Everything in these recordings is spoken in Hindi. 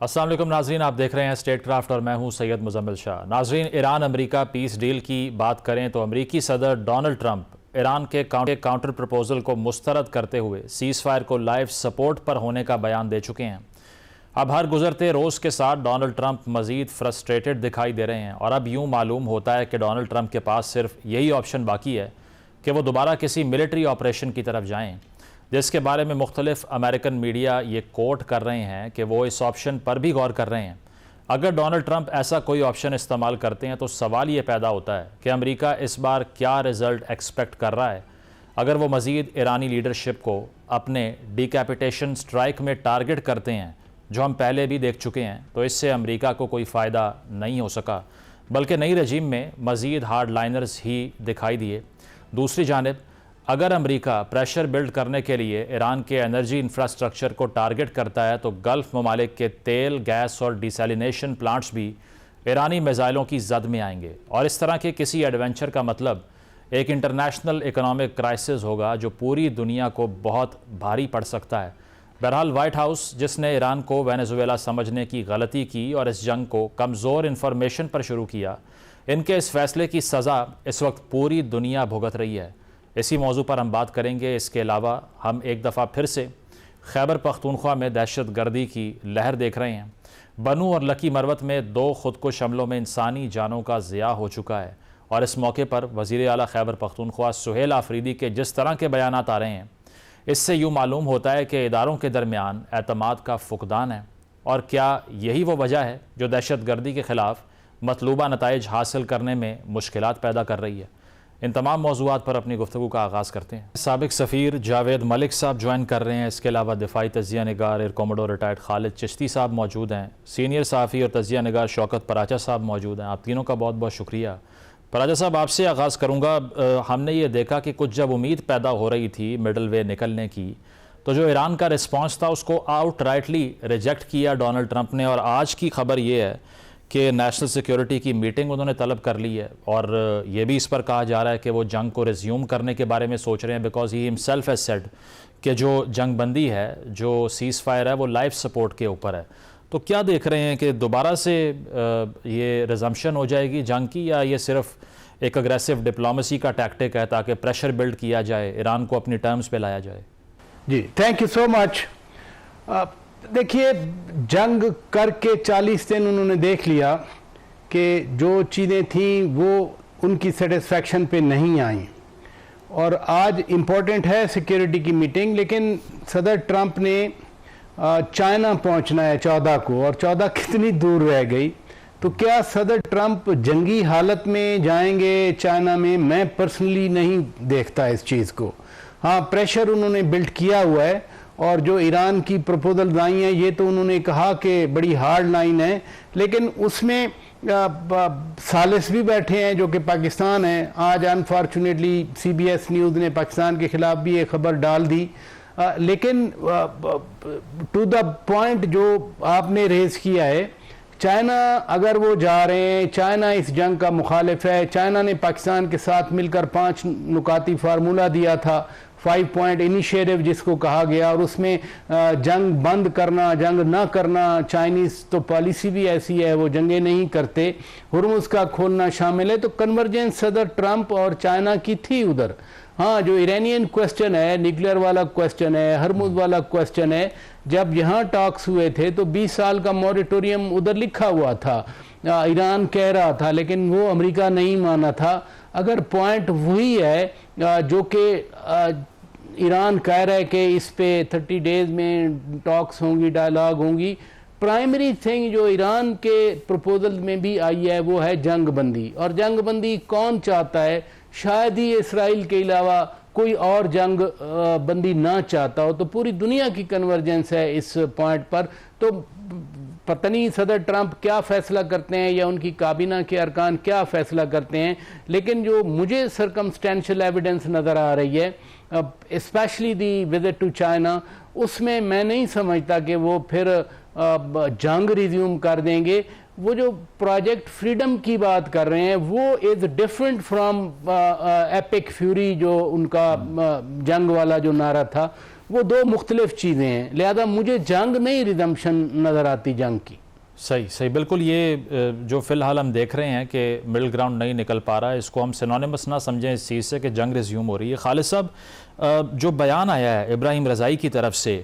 अस्सलाम वालेकुम नाजरीन, आप देख रहे हैं स्टेट क्राफ्ट और मैं हूं सैयद मुजम्मिल शाह। नाजरीन, ईरान अमेरिका पीस डील की बात करें तो अमेरिकी सदर डोनाल्ड ट्रंप ईरान के काउंटर प्रपोजल को मुस्तरद करते हुए सीज़ फायर को लाइव सपोर्ट पर होने का बयान दे चुके हैं। अब हर गुजरते रोज़ के साथ डोनाल्ड ट्रंप मज़ीद फ्रस्ट्रेटेड दिखाई दे रहे हैं और अब यूँ मालूम होता है कि डोनाल्ड ट्रंप के पास सिर्फ यही ऑप्शन बाकी है कि वो दोबारा किसी मिलिट्री ऑपरेशन की तरफ जाएँ, जिसके बारे में मुख्तलिफ अमेरिकन मीडिया ये कोट कर रहे हैं कि वो इस ऑप्शन पर भी गौर कर रहे हैं। अगर डोनाल्ड ट्रंप ऐसा कोई ऑप्शन इस्तेमाल करते हैं तो सवाल ये पैदा होता है कि अमेरिका इस बार क्या रिज़ल्ट एक्सपेक्ट कर रहा है। अगर वो मज़ीद ईरानी लीडरशिप को अपने डिकैपिटेशन स्ट्राइक में टारगेट करते हैं, जो हम पहले भी देख चुके हैं, तो इससे अमेरिका को कोई फ़ायदा नहीं हो सका, बल्कि नई रजीम में मज़ीद हार्ड लाइनर्स ही दिखाई दिए। दूसरी जानिब अगर अमेरिका प्रेशर बिल्ड करने के लिए ईरान के एनर्जी इंफ्रास्ट्रक्चर को टारगेट करता है तो गल्फ़ ममालिक के तेल, गैस और डिसैलिनेशन प्लांट्स भी ईरानी मिसाइलों की जद में आएंगे और इस तरह के किसी एडवेंचर का मतलब एक इंटरनेशनल इकोनॉमिक क्राइसिस होगा जो पूरी दुनिया को बहुत भारी पड़ सकता है। बहरहाल वाइट हाउस, जिसने ईरान को वेनेजुएला समझने की गलती की और इस जंग को कमज़ोर इंफॉर्मेशन पर शुरू किया, इनके इस फैसले की सज़ा इस वक्त पूरी दुनिया भुगत रही है। इसी मौजू पर हम बात करेंगे। इसके अलावा हम एक दफ़ा फिर से खैबर पख्तूनख्वा में दहशत गर्दी की लहर देख रहे हैं। बनू और लकी मरवत में 2 खुदकुश हमलों में इंसानी जानों का ज़िया हो चुका है और इस मौके पर वज़ीर आला खैबर पख्तूनख्वा सुहेल आफरीदी के जिस तरह के बयानात आ रहे हैं, इससे यूँ मालूम होता है कि इदारों के दरमियान एतमाद का फुकदान है। और क्या यही वो वजह है जो दहशत गर्दी के ख़िलाफ़ मतलूबा नताइज हासिल करने में मुश्किलात पैदा कर रही है? इन तमाम मौज़ूआत पर अपनी गुफ्तगू का आगाज़ करते हैं। साबिक सफ़ीर जावेद मलिक साहब ज्वाइन कर रहे हैं। इसके अलावा दिफाई तजिया निगार air commodore retired Khalid Chishti साहब मौजूद हैं। सीनियर सहाफ़ी और तजिया निगार शौकत पराचा साहब मौजूद हैं। आप तीनों का बहुत बहुत शुक्रिया। पराचा साहब, आपसे आगाज़ करूँगा। हमने ये देखा कि कुछ जब उम्मीद पैदा हो रही थी मिडल वे निकलने की, तो जो ईरान का रिस्पॉन्स था उसको आउट राइटली रिजेक्ट किया डोनाल्ड ट्रंप ने, और आज की खबर ये है कि नेशनल सिक्योरिटी की मीटिंग उन्होंने तलब कर ली है और ये भी इस पर कहा जा रहा है कि वो जंग को रिज्यूम करने के बारे में सोच रहे हैं, because he himself has said कि जो जंग बंदी है, जो सीज़ फायर है, वो लाइफ सपोर्ट के ऊपर है। तो क्या देख रहे हैं कि दोबारा से ये रिजम्पशन हो जाएगी जंग की, या ये सिर्फ एक अग्रेसिव डिप्लोमेसी का टैक्टिक है ताकि प्रेशर बिल्ड किया जाए, ईरान को अपनी टर्म्स पे लाया जाए? जी, थैंक यू सो मच। देखिए, जंग करके 40 दिन उन्होंने देख लिया कि जो चीज़ें थी वो उनकी सेटिस्फैक्शन पे नहीं आई, और आज इम्पोर्टेंट है सिक्योरिटी की मीटिंग, लेकिन सदर ट्रंप ने चाइना पहुंचना है 14 को, और 14 कितनी दूर रह गई। तो क्या सदर ट्रंप जंगी हालत में जाएंगे चाइना में? मैं पर्सनली नहीं देखता इस चीज़ को। हाँ, प्रेशर उन्होंने बिल्ड किया हुआ है, और जो ईरान की प्रपोजल आई है ये तो उन्होंने कहा कि बड़ी हार्ड लाइन है, लेकिन उसमें सालिस भी बैठे हैं जो कि पाकिस्तान है। आज अनफॉर्चुनेटली CBS न्यूज़ ने पाकिस्तान के ख़िलाफ़ भी एक खबर डाल दी, लेकिन टू द पॉइंट जो आपने रेज़ किया है, चाइना अगर वो जा रहे हैं, चाइना इस जंग का मुखालिफ है। चाइना ने पाकिस्तान के साथ मिलकर 5 नुकाती फार्मूला दिया था, 5 पॉइंट इनिशिएटिव जिसको कहा गया, और उसमें जंग बंद करना, जंग ना करना, चाइनीज़ तो पॉलिसी भी ऐसी है, वो जंगें नहीं करते, हुर्मुज़ का खोलना शामिल है। तो कन्वर्जेंस सदर ट्रंप और चाइना की थी उधर। हाँ, जो ईरानियन क्वेश्चन है, न्यूक्लियर वाला क्वेश्चन है, हुर्मुज़ वाला क्वेश्चन है, जब यहाँ टॉक्स हुए थे तो 20 साल का मॉरिटोरियम उधर लिखा हुआ था, ईरान कह रहा था, लेकिन वो अमेरिका नहीं माना था। अगर पॉइंट वही है जो कि ईरान कह रहा है कि इस पे 30 डेज में टॉक्स होंगी, डायलॉग होंगी, प्राइमरी थिंग जो ईरान के प्रपोजल में भी आई है वो है जंग बंदी। और जंग बंदी कौन चाहता है? शायद ही इसराइल के अलावा कोई और जंग बंदी ना चाहता हो। तो पूरी दुनिया की कन्वर्जेंस है इस पॉइंट पर। तो पता नहीं सदर ट्रंप क्या फ़ैसला करते हैं या उनकी काबीना के अरकान क्या फ़ैसला करते हैं, लेकिन जो मुझे सर्कमस्टेंशियल एविडेंस नज़र आ रही है, specially the visit to China, उसमें मैं नहीं समझता कि वो फिर जंग रिज्यूम कर देंगे। वो जो प्रोजेक्ट फ्रीडम की बात कर रहे हैं वो is different from epic fury, जो उनका जंग वाला जो नारा था, वो दो मुख्तलिफ चीज़ें हैं। लिहाजा मुझे जंग नहीं रिडम्पशन नज़र आती जंग की। सही सही, बिल्कुल। ये जो फ़िलहाल हम देख रहे हैं कि मिडिल ग्राउंड नहीं निकल पा रहा है, इसको हम सिनोनिमस ना समझें इस चीज़ से कि जंग रिज्यूम हो रही है। खालिद साहब, जो बयान आया है इब्राहिम रज़ाई की तरफ से,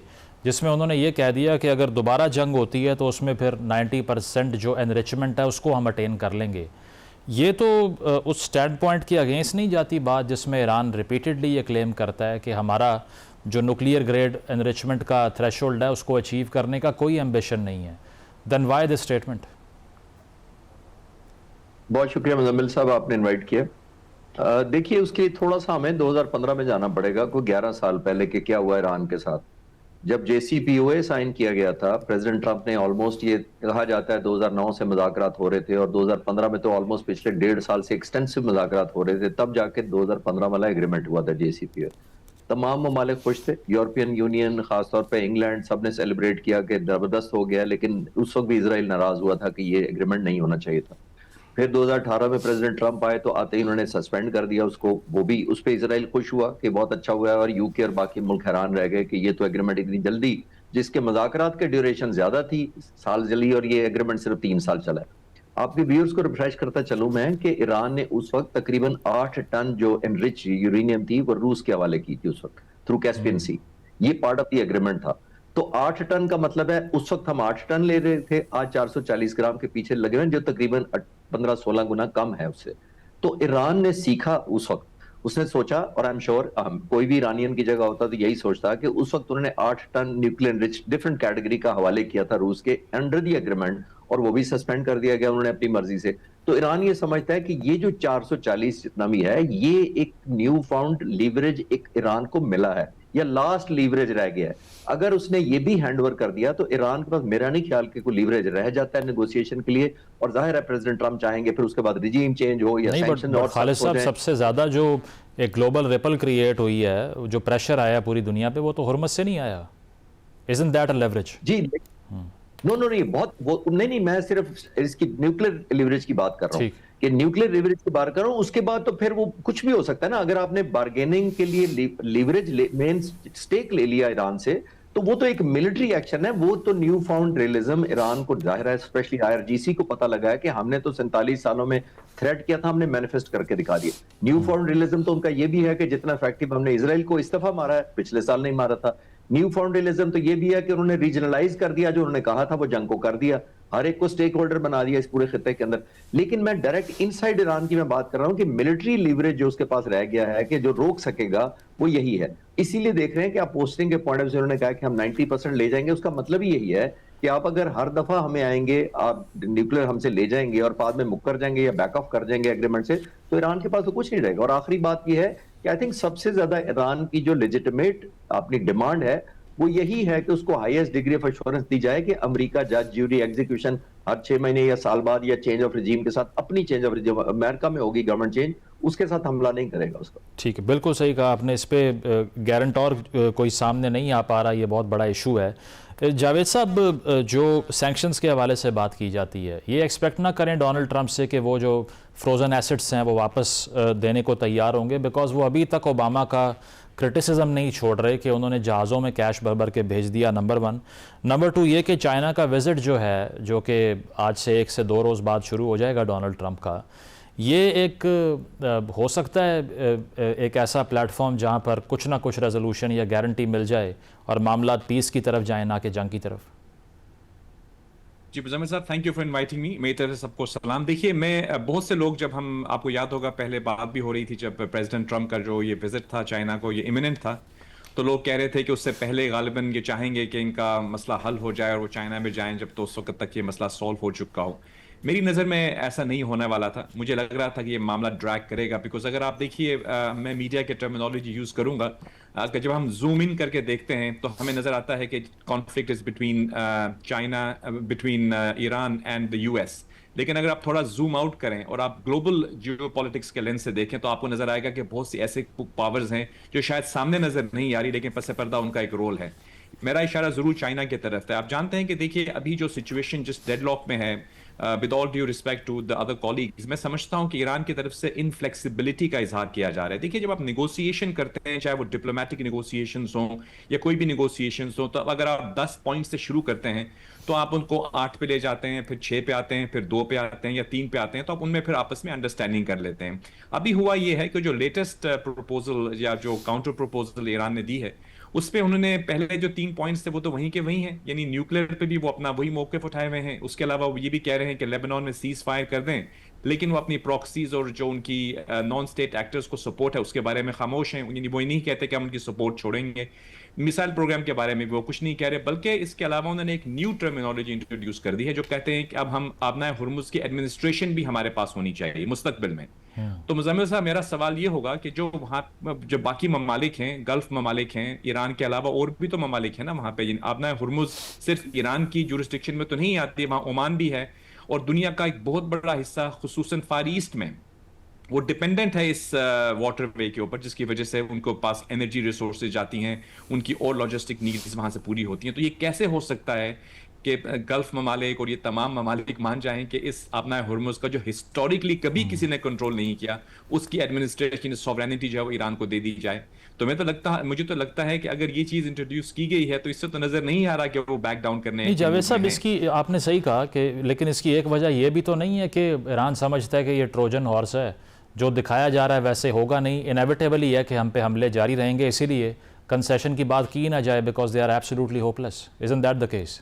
जिसमें उन्होंने ये कह दिया कि अगर दोबारा जंग होती है तो उसमें फिर 90% जो एनरिचमेंट है उसको हम अटेन कर लेंगे, ये तो उस स्टैंड पॉइंट के अगेंस्ट नहीं जाती बात जिसमें ईरान रिपीटेडली ये क्लेम करता है कि हमारा जो न्यूक्लियर ग्रेड एनरिचमेंट का थ्रेशोल्ड है उसको अचीव करने का कोई एम्बिशन नहीं है। Then why this statement? बहुत शुक्रिया मुजम्मिल साहब, आपने इनवाइट किया। देखिए, उसके लिए थोड़ा सा हमें 2015 में जाना पड़ेगा, कोई 11 साल पहले के क्या हुआ ईरान के साथ। जब JCPOA साइन किया गया था, प्रेसिडेंट ट्रंप ने ऑलमोस्ट, ये कहा जाता है 2009 से मुज़ाकरात हो रहे थे और 2015 में तो ऑलमोस्ट पिछले 1.5 साल से एक्सटेंसिव मुज़ाकरात हो रहे थे, तब जाके 2015 वाला एग्रीमेंट हुआ था JCPOA। तमाम ममालिक खुश थे, यूरोपियन यूनियन, खासतौर पे इंग्लैंड, सबने सेलिब्रेट किया कि जबरदस्त हो गया, लेकिन उस वक्त भी इसराइल नाराज हुआ था कि ये एग्रीमेंट नहीं होना चाहिए था। फिर 2018 में प्रेसिडेंट ट्रंप आए तो आते ही उन्होंने सस्पेंड कर दिया उसको, वो भी उस पर इसराइल खुश हुआ कि बहुत अच्छा हुआ है, और यूके और बाकी मुल्क हैरान रह गए कि ये तो एग्रीमेंट इतनी जल्दी, जिसके मुज़ाकरात के ड्यूरेशन ज्यादा थी, साल जली, और ये एग्रीमेंट सिर्फ 3 साल चला है। आपके व्यूअर्स को रिफ्रेश करता चलूं मैं कि ईरान ने उस वक्त तकरीबन 8 टन जो एनरिच यूरेनियम थी वो रूस के हवाले की थी उस वक्त थ्रू कैस्पियन सी। ये पार्ट ऑफ द एग्रीमेंट था। तो 8 टन का मतलब है उस वक्त हम 8 टन ले रहे थे, आज 440 ग्राम के पीछे लगे हुए, जो तकरीबन 15-16 गुना कम है उससे। तो ईरान ने सीखा उस वक्त, उसने सोचा, और आई एम श्योर कोई भी ईरानियन की जगह होता तो यही सोचता कि उस वक्त उन्होंने 8 ton nuclear rich different category का हवाले किया था रूस के अंडर द एग्रीमेंट, और वो भी सस्पेंड कर दिया गया उन्होंने अपनी मर्जी से। तो ईरान ये समझता है कि ये जो 440 जितना भी है, ये एक न्यू फाउंड लीवरेज एक ईरान को मिला है, या लास्ट लीवरेज रह गया है। अगर उसने ये भी हैंडओवर कर दिया तो ईरान के पास मेरा नहीं ख्याल कि कोई लीवरेज रह जाता है नेगोशिएशन के लिए। और जाहिर है प्रेसिडेंट ट्रंप चाहेंगे फिर उसके बाद रिजीम चेंज हो या सैंक्शन। और खालिद साहब, सबसे ज्यादा जो एक ग्लोबल रिपल क्रिएट हुई है, जो प्रेशर आया पूरी दुनिया पे, वो तो हुर्मुज़ से नहीं आया। Isn't that a leverage? जी नो, बहुत वो नहीं, मैं सिर्फ इसकी न्यूक्लियर लिवरेज की बात कर रहा हूँ कि न्यूक्लियर लिवरेज की बात कर रहा हूँ। उसके बाद तो फिर वो कुछ भी हो सकता है ना। अगर आपने बार्गेनिंग के लिए लिवरेज मेन स्टेक ले लिया ईरान से, तो वो तो एक मिलिट्री एक्शन है, वो तो न्यू फाउंड रियलिज्म ईरान को जाहिर है, स्पेशली IRGC को पता लगा है कि हमने तो 47 सालों में थ्रेट किया था, हमने मैनिफेस्ट करके दिखा दिया। न्यू फाउंड रियलिज्म तो उनका ये भी है कि जितना इफेक्टिव हमने इसराइल को इस दफा मारा है, पिछले साल नहीं मारा था। न्यू फाउंड रियलिज्म तो ये भी है कि उन्होंने रीजनलाइज कर दिया, जो उन्होंने कहा था वो जंग को कर दिया, हर एक को स्टेक होल्डर बना दिया इस पूरे खित्ते के अंदर। लेकिन मैं डायरेक्ट इनसाइड ईरान की मैं बात कर रहा हूं कि मिलिट्री लीवरेज जो उसके पास रह गया है कि जो रोक सकेगा वो यही है। इसीलिए देख रहे हैं कि आप पोस्टिंग के पॉइंट ऑफ व्यू उन्होंने कहा कि हम 90% ले जाएंगे। उसका मतलब ही यही है कि आप अगर हर दफा हमें आएंगे, आप न्यूक्लियर हमसे ले जाएंगे और बाद में मुकर जाएंगे या बैक ऑफ कर जाएंगे एग्रीमेंट से, तो ईरान के पास तो कुछ नहीं रहेगा। और आखिरी बात यह है कि आई थिंक सबसे ज्यादा ईरान की जो लेजिटिमेट अपनी डिमांड है वो यही है कि उसको हाईएस्ट डिग्री ऑफ एश्योरेंस दी जाए कि अमेरिका जज, ज्यूरी, एग्जीक्यूशन हर 6 महीने या साल बाद या चेंज ऑफ रिजीम के साथ, अपनी चेंज ऑफ रिजीम अमेरिका में होगी गवर्नमेंट चेंज, उसके साथ हमला नहीं करेगा उसका। ठीक है, बिल्कुल सही कहा आपने। इस पे गारंटर कोई सामने नहीं आ पा रहा, ये बहुत बड़ा इशू है। जावेद साहब, जो सैंक्शंस के हवाले से बात की जाती है, ये एक्सपेक्ट ना करें डोनाल्ड ट्रंप से कि वो जो फ्रोज़न एसेट्स हैं वो वापस देने को तैयार होंगे, बिकॉज वो अभी तक ओबामा का क्रिटिसिज्म नहीं छोड़ रहे कि उन्होंने जहाज़ों में कैश भर भर के भेज दिया, नंबर 1। नंबर 2 ये कि चाइना का विज़िट जो है, जो कि आज से 1 से 2 रोज़ बाद शुरू हो जाएगा डोनाल्ड ट्रंप का, ये एक हो सकता है एक ऐसा प्लेटफॉर्म जहाँ पर कुछ ना कुछ रेजोल्यूशन या गारंटी मिल जाए और मामला पीस की तरफ जाए, ना कि जंग की तरफ। जी मुजम्मिल साहब, thank you for inviting me. मेरी तरफ से सबको सलाम। देखिए, मैं बहुत से लोग, जब हम, आपको याद होगा पहले बात भी हो रही थी जब प्रेसिडेंट ट्रंप का जो ये विजिट था चाइना को, ये इमिनेंट था, तो लोग कह रहे थे कि उससे पहले गालिबन ये चाहेंगे कि इनका मसला हल हो जाए और वो चाइना में जाएं जब तो उस वक्त तक ये मसला सॉल्व हो चुका हो। मेरी नज़र में ऐसा नहीं होने वाला था। मुझे लग रहा था कि ये मामला ड्रैग करेगा, बिकॉज अगर आप देखिए, मैं मीडिया के टर्मिनोलॉजी यूज़ करूंगा, कि जब हम जूम इन करके देखते हैं तो हमें नज़र आता है कि conflict is between China, between Iran and the US। लेकिन अगर आप थोड़ा जूम आउट करें और आप ग्लोबल जियो पॉलिटिक्स के लेंस से देखें तो आपको नजर आएगा कि बहुत सी ऐसे पावर्स हैं जो शायद सामने नजर नहीं आ रही, लेकिन पस पर्दा उनका एक रोल है। मेरा इशारा जरूर चाइना की तरफ है। आप जानते हैं कि देखिए, अभी जो सिचुएशन जिस डेडलॉक में है, with all due respect to the other colleagues, मैं समझता हूं कि ईरान की तरफ से इनफ्लेक्सिबिलिटी का इजहार किया जा रहा है। देखिए, जब आप निगोसिएशन करते हैं, चाहे वो डिप्लोमेटिक निगोसिएशंस हों या कोई भी निगोसिएशंस हो, तो अगर आप 10 पॉइंट से शुरू करते हैं तो आप उनको 8 पे ले जाते हैं, फिर 6 पे आते हैं, फिर 2 पे आते हैं या 3 पे आते हैं, तो आप उनमें फिर आपस में अंडरस्टैंडिंग कर लेते हैं। अभी हुआ ये है कि जो लेटेस्ट प्रपोजल या जो काउंटर प्रपोजल ईरान ने दी है, उस पे उन्होंने पहले जो 3 पॉइंट्स थे वो तो वहीं के वहीं हैं, यानी न्यूक्लियर पे भी वो अपना वही मौके उठाए हुए हैं। उसके अलावा वो ये भी कह रहे हैं कि लेबनान में सीज फायर कर दें, लेकिन वो अपनी प्रॉक्सीज और जो उनकी नॉन स्टेट एक्टर्स को सपोर्ट है उसके बारे में खामोश हैं। यानी वो नहीं कहते कि हम उनकी सपोर्ट छोड़ेंगे। मिसाइल प्रोग्राम के बारे में वो कुछ नहीं कह रहे, बल्कि इसके अलावा उन्होंने एक न्यू टर्मिनोलॉजी इंट्रोड्यूस कर दी है, जो कहते हैं कि अब हम आबनाए हुर्मुज की एडमिनिस्ट्रेशन भी हमारे पास होनी चाहिए मुस्तकबिल में। तो मुजम्मिल साहब, मेरा सवाल ये होगा कि जो वहाँ जो बाकी ममालिक हैं, गल्फ ममालिक हैं, ईरान के अलावा और भी तो ममालिक हैं ना वहाँ पे, आबनाए हुर्मुज सिर्फ ईरान की जुरिस्डिक्शन में तो नहीं आती है, वहाँ ओमान भी है और दुनिया का एक बहुत बड़ा हिस्सा खुसूसन फार ईस्ट में वो डिपेंडेंट है इस वाटरवे के ऊपर, जिसकी वजह से उनको पास एनर्जी रिसोर्सेज जाती हैं, उनकी और लॉजिस्टिक नीड्स वहां से पूरी होती हैं। तो ये कैसे हो सकता है कि गल्फ ममालिक और ये तमाम ममालिक मान जाएं कि इस अपना हुर्मुज का जो हिस्टोरिकली कभी किसी ने कंट्रोल नहीं किया, उसकी एडमिनिस्ट्रेशन सॉवरेनिटी जो है वो ईरान को दे दी जाए? तो मुझे तो लगता है कि अगर ये चीज इंट्रोड्यूस की गई है तो इससे तो नजर नहीं आ रहा कि वो बैक डाउन करने। नहीं जावेद साहब, इसकी आपने सही कहा कि, लेकिन इसकी एक वजह यह भी तो नहीं है कि ईरान समझता है कि ये ट्रोजन हॉर्स है, जो दिखाया जा रहा है वैसे होगा नहीं, इनएविटेबली है कि हम पे हमले जारी रहेंगे, इसीलिए कंसेशन की बात की ना जाए because they are absolutely hopeless. Isn't that the case?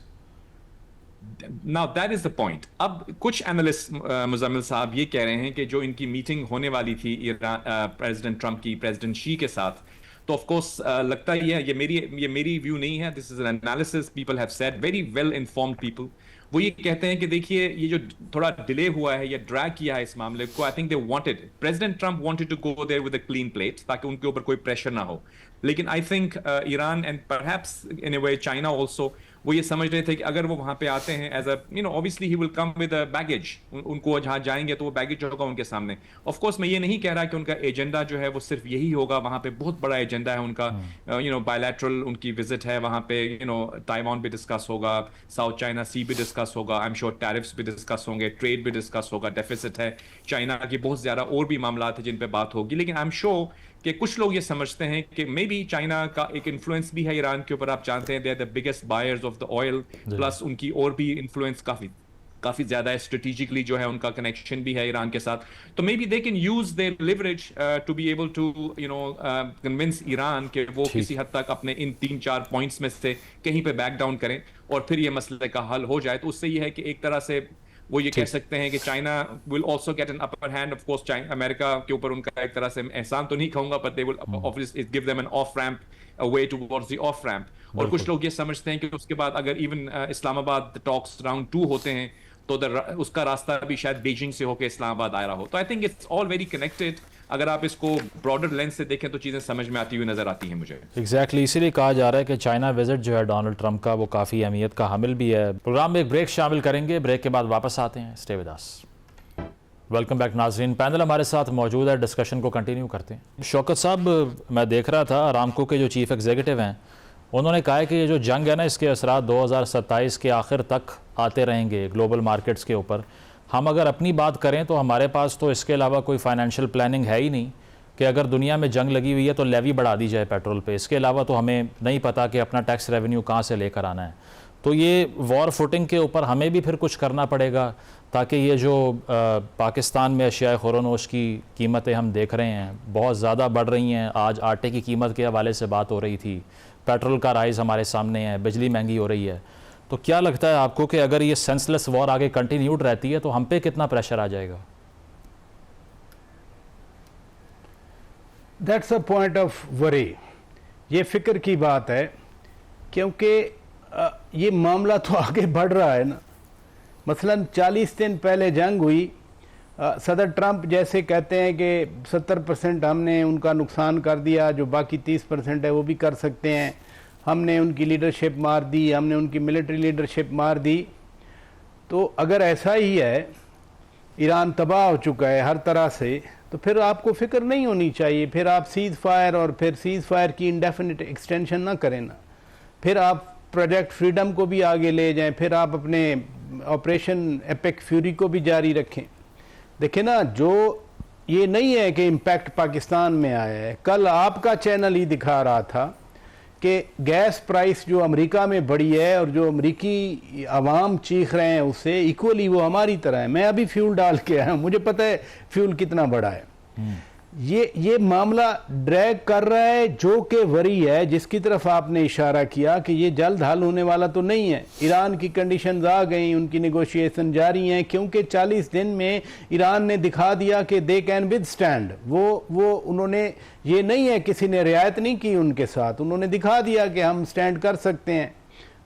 Now that is the point. अब कुछ एनालिस्ट मुजम्मिल साहब ये कह रहे हैं कि जो इनकी मीटिंग होने वाली थी प्रेसिडेंट ट्रंप की प्रेसिडेंट शी के साथ, तो ऑफ कोर्स लगता ही है, ये मेरी व्यू नहीं है, this is an analysis people have said, very well informed people. वो ये कहते हैं कि देखिए, ये जो थोड़ा डिले हुआ है या ड्रैग किया है इस मामले को, I think they wanted, president Trump wanted to go there with a clean plate, ताकि उनके ऊपर कोई प्रेशर ना हो। लेकिन I think Iran and perhaps in a way China also, वो ये समझ रहे थे कि अगर वो वहां पे आते हैं as a obviously he will come with a baggage, उनको जहां जाएंगे तो वो बैगेज होगा उनके सामने। ऑफ कोर्स मैं ये नहीं कह रहा कि उनका एजेंडा जो है वो सिर्फ यही होगा, वहां पे बहुत बड़ा एजेंडा है उनका, बायलैटरल उनकी विजिट है वहां पे, ताइवान भी डिस्कस होगा, साउथ चाइना सी भी डिस्कस होगा, आई एम श्योर टैरिफ्स भी डिस्कस होंगे, ट्रेड भी डिस्कस होगा, डेफिसिट है चाइना की, बहुत ज्यादा और भी मामला थे जिन पे बात होगी। लेकिन आई एम श्योर कि कुछ लोग ये समझते हैं कि मे बी चाइना का एक इन्फ्लुएंस भी है ईरान के ऊपर। आप जानते हैं they are the biggest buyers of the oil, plus उनकी और भी इन्फ्लुएंस काफी ज्यादा है, स्ट्रेटेजिकली जो है उनका कनेक्शन भी है ईरान के साथ। तो maybe they can use their leverage to be able to convince Iran कि वो किसी हद तक अपने इन 3-4 पॉइंट्स में से कहीं पे बैक डाउन करें और फिर ये मसले का हल हो जाए। तो उससे ये है कि एक तरह से वो ये कह सकते हैं कि China will also get an upper hand. Of course America के ऊपर उनका एक तरह से एहसान तो नहीं कहूंगा, but they will obviously give them an off ramp, a way towards the off ramp. और कुछ लोग ये समझते हैं कि उसके बाद अगर इवन इस्लामाबाद टॉक्स राउंड 2 होते हैं तो उसका रास्ता भी शायद बीजिंग से होकर इस्लामाबाद आ रहा हो। तो I think it's all very connected. अगर आप इसको ब्रॉडर लेंस से देखें तो चीजें समझ में आती हुई नजर आती हैं मुझे। एग्जैक्टली इसीलिए कहा जा रहा है कि चाइना विजिट जो है डोनाल्ड ट्रंप का वो काफ़ी अहमियत का हामिल भी है। प्रोग्राम में एक ब्रेक शामिल करेंगे, ब्रेक के बाद वापस आते हैं। Stay with us. Welcome back नाजरीन, पैनल हमारे साथ मौजूद है, डिस्कशन को कंटिन्यू करते हैं। शौकत साहब, मैं देख रहा था अरामको के जो चीफ एग्जीक्यूटिव हैं उन्होंने कहा है कि ये जो जंग है ना, इसके असरात 2027 के आखिर तक आते रहेंगे ग्लोबल मार्केट्स के ऊपर। हम अगर अपनी बात करें तो हमारे पास तो इसके अलावा कोई फाइनेंशियल प्लानिंग है ही नहीं कि अगर दुनिया में जंग लगी हुई है तो लेवी बढ़ा दी जाए पेट्रोल पे। इसके अलावा तो हमें नहीं पता कि अपना टैक्स रेवेन्यू कहाँ से लेकर आना है। तो ये वॉर फुटिंग के ऊपर हमें भी फिर कुछ करना पड़ेगा ताकि ये जो पाकिस्तान में अशिया खुरोनोश की कीमतें हम देख रहे हैं बहुत ज़्यादा बढ़ रही हैं। आज आटे की कीमत के हवाले से बात हो रही थी, पेट्रोल का राइज़ हमारे सामने है, बिजली महंगी हो रही है। तो क्या लगता है आपको कि अगर ये सेंसलेस वॉर आगे कंटिन्यूड रहती है तो हम पे कितना प्रेशर आ जाएगा? That's a point of worry. ये फिक्र की बात है क्योंकि ये मामला तो आगे बढ़ रहा है ना। मसलन 40 दिन पहले जंग हुई, सदर ट्रंप जैसे कहते हैं कि 70% हमने उनका नुकसान कर दिया, जो बाकी 30% है वो भी कर सकते हैं, हमने उनकी लीडरशिप मार दी, हमने उनकी मिलिट्री लीडरशिप मार दी। तो अगर ऐसा ही है, ईरान तबाह हो चुका है हर तरह से, तो फिर आपको फिक्र नहीं होनी चाहिए। फिर आप सीज़ फायर और फिर सीज़ फायर की इंडेफिनिट एक्सटेंशन ना करें ना, फिर आप प्रोजेक्ट फ्रीडम को भी आगे ले जाएं, फिर आप अपने ऑपरेशन एपिक फ्यूरी को भी जारी रखें। देखें ना, जो ये नहीं है कि इम्पैक्ट पाकिस्तान में आया है। कल आपका चैनल ही दिखा रहा था कि गैस प्राइस जो अमेरिका में बढ़ी है और जो अमेरिकी आवाम चीख रहे हैं उससे इक्वली वो हमारी तरह है। मैं अभी फ्यूल डाल के आया हूँ, मुझे पता है फ्यूल कितना बढ़ा है। ये मामला ड्रैग कर रहा है, जो कि वरी है, जिसकी तरफ आपने इशारा किया कि ये जल्द हल होने वाला तो नहीं है। ईरान की कंडीशंस आ गई, उनकी नेगोशिएशन जारी हैं, क्योंकि 40 दिन में ईरान ने दिखा दिया कि दे कैन विद स्टैंड। वो उन्होंने, ये नहीं है किसी ने रियायत नहीं की उनके साथ, उन्होंने दिखा दिया कि हम स्टैंड कर सकते हैं,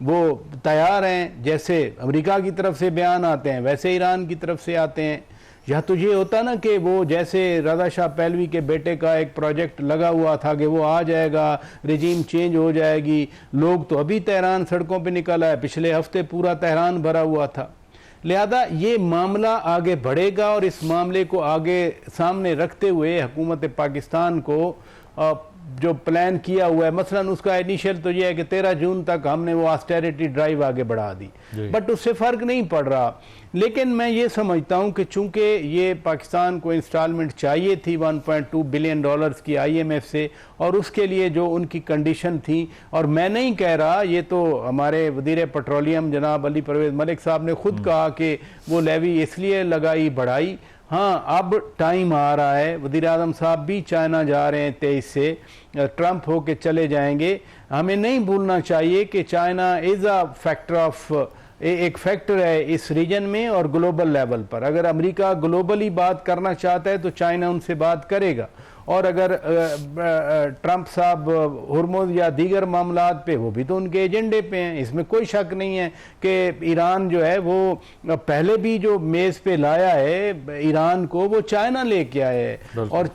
वो तैयार हैं। जैसे अमेरिका की तरफ से बयान आते हैं वैसे ईरान की तरफ से आते हैं। या तो ये होता ना कि वो जैसे रज़ा शाह पहलवी के बेटे का एक प्रोजेक्ट लगा हुआ था कि वो आ जाएगा, रिजीम चेंज हो जाएगी। लोग तो अभी तेहरान सड़कों पे निकल आए, पिछले हफ्ते पूरा तेहरान भरा हुआ था। लिहाजा ये मामला आगे बढ़ेगा और इस मामले को आगे सामने रखते हुए हुकूमत पाकिस्तान को जो प्लान किया हुआ है, मसलन उसका इनिशियल तो ये है कि 13 जून तक हमने वो ऑस्टेरिटी ड्राइव आगे बढ़ा दी, बट उससे फ़र्क नहीं पड़ रहा। लेकिन मैं ये समझता हूँ कि चूंकि ये पाकिस्तान को इंस्टॉलमेंट चाहिए थी 1.2 बिलियन डॉलर्स की IMF से, और उसके लिए जो उनकी कंडीशन थी, और मैं नहीं कह रहा, ये तो हमारे वज़ीर पेट्रोलियम जनाब अली परवेज़ मलिक साहब ने खुद कहा कि वो लेवी इसलिए लगाई बढ़ाई। हाँ, अब टाइम आ रहा है, वज़ीर आज़म साहब भी चाइना जा रहे हैं 23 से, ट्रंप होके चले जाएंगे। हमें नहीं भूलना चाहिए कि China is a factor of, एक फैक्टर है इस रीजन में और ग्लोबल लेवल पर। अगर अमेरिका ग्लोबली बात करना चाहता है तो चाइना उनसे बात करेगा, और अगर ट्रंप साहब हुर्मुज़ या दीगर मामलात पे, वो भी तो उनके एजेंडे पे हैं, इसमें कोई शक नहीं है कि ईरान जो है वो पहले भी जो मेज़ पे लाया है ईरान को, वो चाइना लेके आया है। और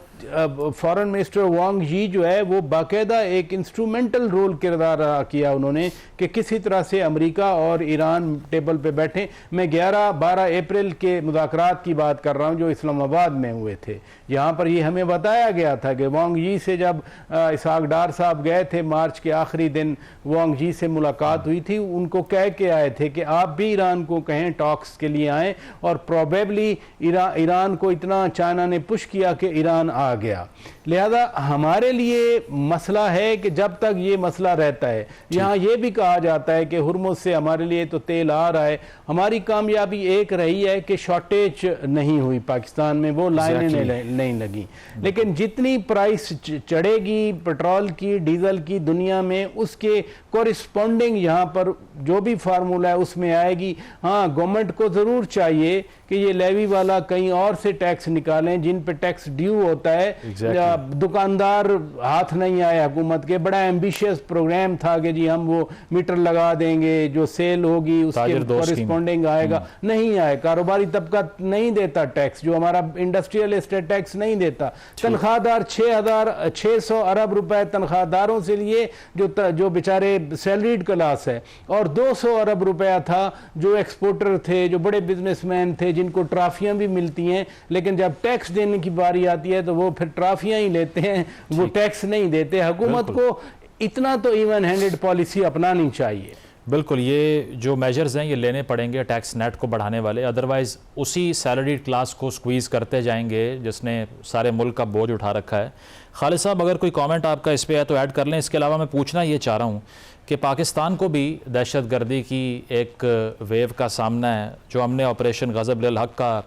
फॉरेन मिनिस्टर वांग यी जो है वो बाकायदा एक इंस्ट्रूमेंटल रोल किरदार अदा किया उन्होंने कि किसी तरह से अमेरिका और ईरान टेबल पे बैठे। मैं 11-12 अप्रैल के मुज़ाकरात की बात कर रहा हूँ जो इस्लामाबाद में हुए थे। यहाँ पर ये हमें बताया गया था कि वांग यी से जब इसहाक डार साहब गए थे, मार्च के आखिरी दिन वांग यी से मुलाकात हुई थी, उनको कह के आए थे कि आप भी ईरान को कहें टॉक्स के लिए आएँ, और प्रोबेबली ईरान को इतना चाइना ने पुश किया कि ईरान आ गया। लिहाजा हमारे लिए मसला है कि जब तक ये मसला रहता है, यहाँ ये भी कहा जाता है कि हुर्मुज़ से हमारे लिए तो तेल आ रहा है। हमारी कामयाबी एक रही है कि शॉर्टेज नहीं हुई पाकिस्तान में, वो लाइनें नहीं लगी। लेकिन जितनी प्राइस चढ़ेगी पेट्रोल की, डीजल की दुनिया में, उसके कॉरिस्पॉन्डिंग यहाँ पर जो भी फार्मूला है उसमें आएगी। हाँ, गवर्नमेंट को ज़रूर चाहिए कि ये लेवी वाला कहीं और से टैक्स निकालें जिन पे टैक्स ड्यू होता है। दुकानदार हाथ नहीं आए हुकूमत के, बड़ा एम्बिशियस प्रोग्राम था कि जी हम वो मीटर लगा देंगे, जो सेल होगी उसके कॉरिस्पॉन्डिंग आएगा, नहीं आए। कारोबारी तबका नहीं देता टैक्स, जो हमारा इंडस्ट्रियल एस्टेट टैक्स नहीं देता। तनख्वाहदार 600 अरब रुपए तनख्वाहदारों से लिए जो बेचारे सैलरीड क्लास है, और 200 अरब रुपया था जो एक्सपोर्टर थे, जो बड़े बिजनेसमैन थे, जिनको ट्राफियां भी मिलती हैं। लेकिन जब टैक्स देने की बारी आती है तो वो फिर ट्राफियां ही लेते हैं, वो टैक्स नहीं देते। हुकूमत को इतना तो इवन हैंडेड पॉलिसी अपनानी चाहिए। बिल्कुल, ये जो मेजर्स हैं ये लेने पड़ेंगे टैक्स नेट को बढ़ाने वाले, अदरवाइज़ उसी सैलरीड क्लास को स्क्वीज़ करते जाएंगे जिसने सारे मुल्क का बोझ उठा रखा है। खालिद साहब, अगर कोई कमेंट आपका इस पे है तो ऐड कर लें। इसके अलावा मैं पूछना ये चाह रहा हूँ कि पाकिस्तान को भी दहशतगर्दी की एक वेव का सामना है। जो हमने ऑपरेशन ग़ज़ब-उल हक़ का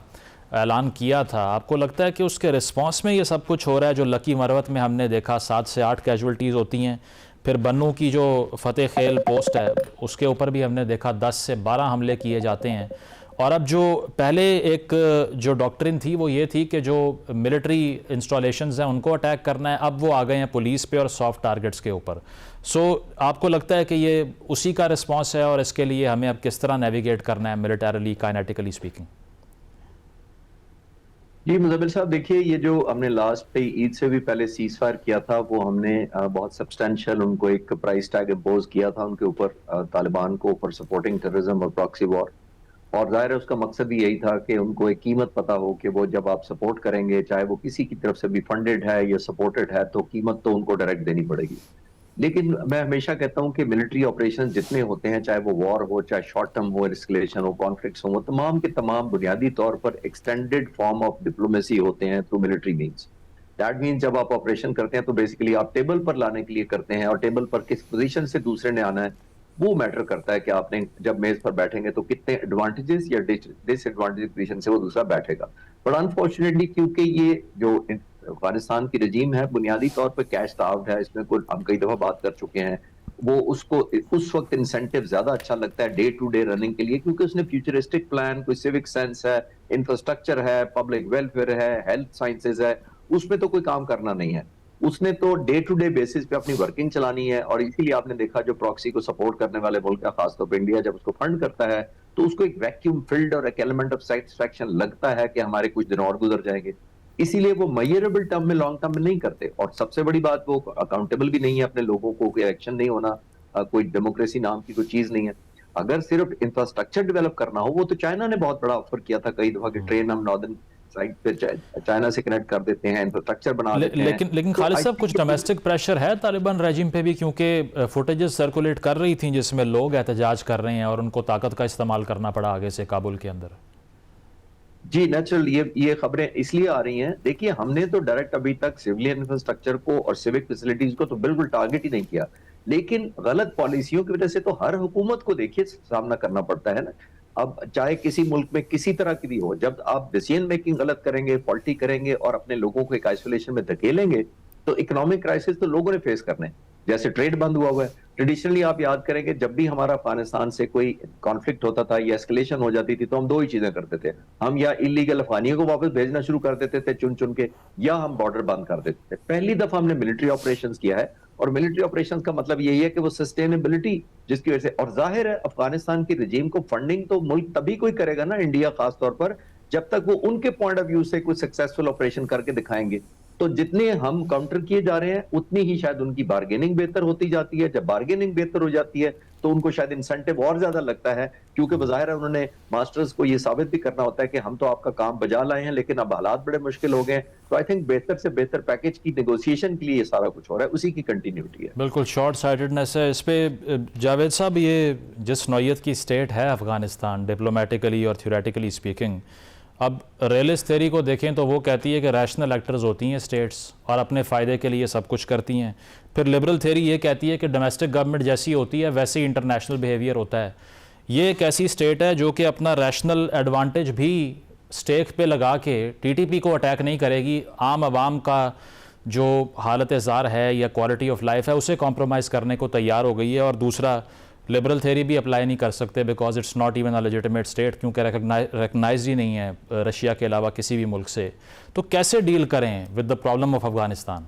ऐलान किया था, आपको लगता है कि उसके रिस्पॉन्स में ये सब कुछ हो रहा है? जो लकी मरवत में हमने देखा 7 से 8 कैजुअल्टीज़ होती हैं, फिर बन्नू की जो फ़तेह खेल पोस्ट है उसके ऊपर भी हमने देखा 10 से 12 हमले किए जाते हैं। और अब जो पहले एक जो डॉक्ट्रिन थी वो ये थी कि जो मिलिट्री इंस्टॉलेशंस हैं उनको अटैक करना है, अब वो आ गए हैं पुलिस पे और सॉफ्ट टारगेट्स के ऊपर। सो आपको लगता है कि ये उसी का रिस्पॉन्स है, और इसके लिए हमें अब किस तरह नेविगेट करना है मिलिटरीली, काइनेटिकली स्पीकिंग? जी मुज़म्मिल साहब, देखिए ये जो हमने लास्ट पे ईद से भी पहले सीज फायर किया था, वो हमने बहुत सब्सटेंशियल उनको एक प्राइस टैग इम्पोज किया था उनके ऊपर, तालिबान को, फॉर सपोर्टिंग टेररिज्म और प्रॉक्सी वॉर। और जाहिर है उसका मकसद भी यही था कि उनको एक कीमत पता हो कि वो जब आप सपोर्ट करेंगे, चाहे वो किसी की तरफ से भी फंडेड है या सपोर्टेड है, तो कीमत तो उनको डायरेक्ट देनी पड़ेगी। लेकिन मैं हमेशा कहता हूं कि मिलिट्री ऑपरेशन जितने होते हैं, चाहे वो वॉर हो, चाहे शॉर्ट टर्म हो, एस्केलेशन हो, कॉन्फ्लिक्ट्स हो, वो तमाम के तमाम बुनियादी तौर पर एक्सटेंडेड फॉर्म ऑफ डिप्लोमेसी होते हैं through military means. That means जब आप ऑपरेशन करते हैं तो बेसिकली आप टेबल पर लाने के लिए करते हैं, और टेबल पर किस पोजीशन से दूसरे ने आना है वो मैटर करता है कि आपने जब मेज पर बैठेंगे तो कितने एडवांटेजेस या डिसएडवांटेज पोजीशन से वो दूसरा बैठेगा। बट अनफॉर्चुनेटली क्योंकि ये जो अफगानिस्तान की रजीम है बुनियादी तौर पर कैश स्टार्व्ड है, इसमें कोई हम कई दफा बात कर चुके हैं, वो उसको उस वक्त इंसेंटिव ज्यादा अच्छा लगता है डे टू डे रनिंग के लिए, क्योंकि उसने फ्यूचरिस्टिक प्लान, कोई सिविक सेंस है, इंफ्रास्ट्रक्चर है, पब्लिक वेलफेयर है, हेल्थ साइंसेज है, उसमें तो कोई काम करना नहीं है। उसने तो डे टू डे बेसिस पे अपनी वर्किंग चलानी है, और इसीलिए आपने देखा जो प्रॉक्सी को सपोर्ट करने वाले मुल्क है, खासतौर पर इंडिया, जब उसको फंड करता है तो उसको एक वैक्यूम फिल्ड और एक एलिमेंट ऑफ सेटिस्फैक्शन लगता है कि हमारे कुछ दिन और गुजर जाएंगे। इसीलिए वो मेजरेबल टर्म में, लॉन्ग टर्म में नहीं करते। और सबसे बड़ी बात, वो अकाउंटेबल भी नहीं है अपने लोगों को, कोई इलेक्शन नहीं होना, कोई डेमोक्रेसी नाम की कोई चीज नहीं है। अगर सिर्फ इंफ्रास्ट्रक्चर डेवलप करना हो, वो तो चाइना ने बहुत बड़ा ऑफर किया था कई दफा कि ट्रेन हम नॉर्दर्न साइड पे चाइना से कनेक्ट कर देते हैं, इंफ्रास्ट्रक्चर बना देते हैं। लेकिन तो खालिद साहब, कुछ डोमेस्टिक प्रेशर है तालिबान रेजिम पे भी, क्योंकि फुटेजेस सर्कुलेट कर रही थी जिसमें लोग एहतजाज कर रहे हैं और उनको ताकत का इस्तेमाल करना पड़ा आगे से काबुल के अंदर। जी नेचुरल, ये खबरें इसलिए आ रही हैं। देखिए, हमने तो डायरेक्ट अभी तक सिविलियन इंफ्रास्ट्रक्चर को और सिविक फैसिलिटीज को तो बिल्कुल टारगेट ही नहीं किया, लेकिन गलत पॉलिसियों की वजह से तो हर हुकूमत को देखिए सामना करना पड़ता है ना। अब चाहे किसी मुल्क में किसी तरह की भी हो, जब आप डिसीजन मेकिंग गलत करेंगे, फॉल्टी करेंगे और अपने लोगों को एक आइसोलेशन में धकेलेंगे, तो इकोनॉमिक क्राइसिस तो लोगों ने फेस करने। जैसे ट्रेड बंद हुआ है, ट्रेडिशनली आप याद करेंगे जब भी हमारा अफगानिस्तान से कोई कॉन्फ्लिक्ट होता था या एस्केलेशन हो जाती थी, तो हम दो ही चीजें करते थे। हम या इलीगल अफगानियों को वापस भेजना शुरू कर देते थे चुन चुन के, या हम बॉर्डर बंद कर देते थे। पहली दफा हमने मिलिट्री ऑपरेशंस किया है, और मिलिट्री ऑपरेशंस का मतलब यही है कि वो सस्टेनेबिलिटी जिसकी वजह से, और जाहिर है अफगानिस्तान की रजीम को फंडिंग तो मुल्क तभी कोई करेगा ना, इंडिया खास तौर पर, जब तक वो उनके पॉइंट ऑफ व्यू से कोई सक्सेसफुल ऑपरेशन करके दिखाएंगे। तो जितने हम काउंटर किए जा रहे हैं उतनी ही शायद उनकी बार्गेनिंग बेहतर होती जाती है। जब बार्गेनिंग बेहतर हो जाती है तो उनको शायद इंसेंटिव और ज्यादा लगता है, क्योंकि बज़ाहिर है उन्होंने मास्टर्स को ये साबित भी करना होता है कि हम तो आपका काम बजा लाए हैं, लेकिन अब हालात बड़े मुश्किल हो गए। तो आई थिंक बेहतर से बेहतर पैकेज की नेगोशिएशन के लिए ये सारा कुछ हो रहा है, उसी की कंटिन्यूटी है। बिल्कुल शॉर्ट साइटेडनेस है इस पे। जावेद साहब, ये जिस नौयत की स्टेट है अफगानिस्तान, डिप्लोमेटिकली और थ्योरेटिकली स्पीकिंग, अब रियलिस्ट थ्योरी को देखें तो वो कहती है कि रैशनल एक्टर्स होती हैं स्टेट्स और अपने फ़ायदे के लिए सब कुछ करती हैं। फिर लिबरल थ्योरी ये कहती है कि डोमेस्टिक गवर्नमेंट जैसी होती है वैसे ही इंटरनेशनल बिहेवियर होता है। ये एक ऐसी स्टेट है जो कि अपना रैशनल एडवांटेज भी स्टेक पे लगा के टीटीपी को अटैक नहीं करेगी, आम आवाम का जो हालत ज़ार है या क्वालिटी ऑफ लाइफ है उसे कॉम्प्रोमाइज़ करने को तैयार हो गई है। और दूसरा, लिबरल थ्योरी भी अप्लाई नहीं कर सकते because it's not even a legitimate state, क्योंकि रिकग्नाइज ही नहीं है रशिया के अलावा किसी भी मुल्क से। तो कैसे डील करें with the problem of Afghanistan?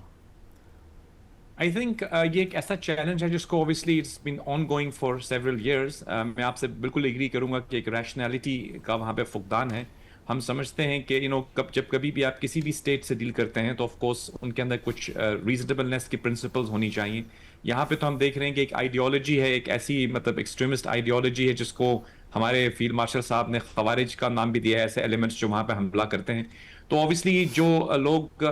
I think ये एक ऐसा चैलेंज है जिसको obviously it's been on going for several years. मैं आपसे बिल्कुल एग्री करूंगा कि एक रैशनैलिटी का वहाँ पे फुकदान है। हम समझते हैं कि जब कभी भी आप किसी भी स्टेट से डील करते हैं तो ऑफ कोर्स उनके अंदर कुछ रीजनेबलनेस की प्रिंसिपल्स होनी चाहिए। यहाँ पे तो हम देख रहे हैं कि एक आइडियोलॉजी है, एक ऐसी मतलब एक्सट्रीमिस्ट आइडियोलॉजी है जिसको हमारे फील्ड मार्शल साहब ने खवारिज का नाम भी दिया है, ऐसे एलिमेंट्स जो वहाँ पे हमला करते हैं। तो ऑब्वियसली जो लोग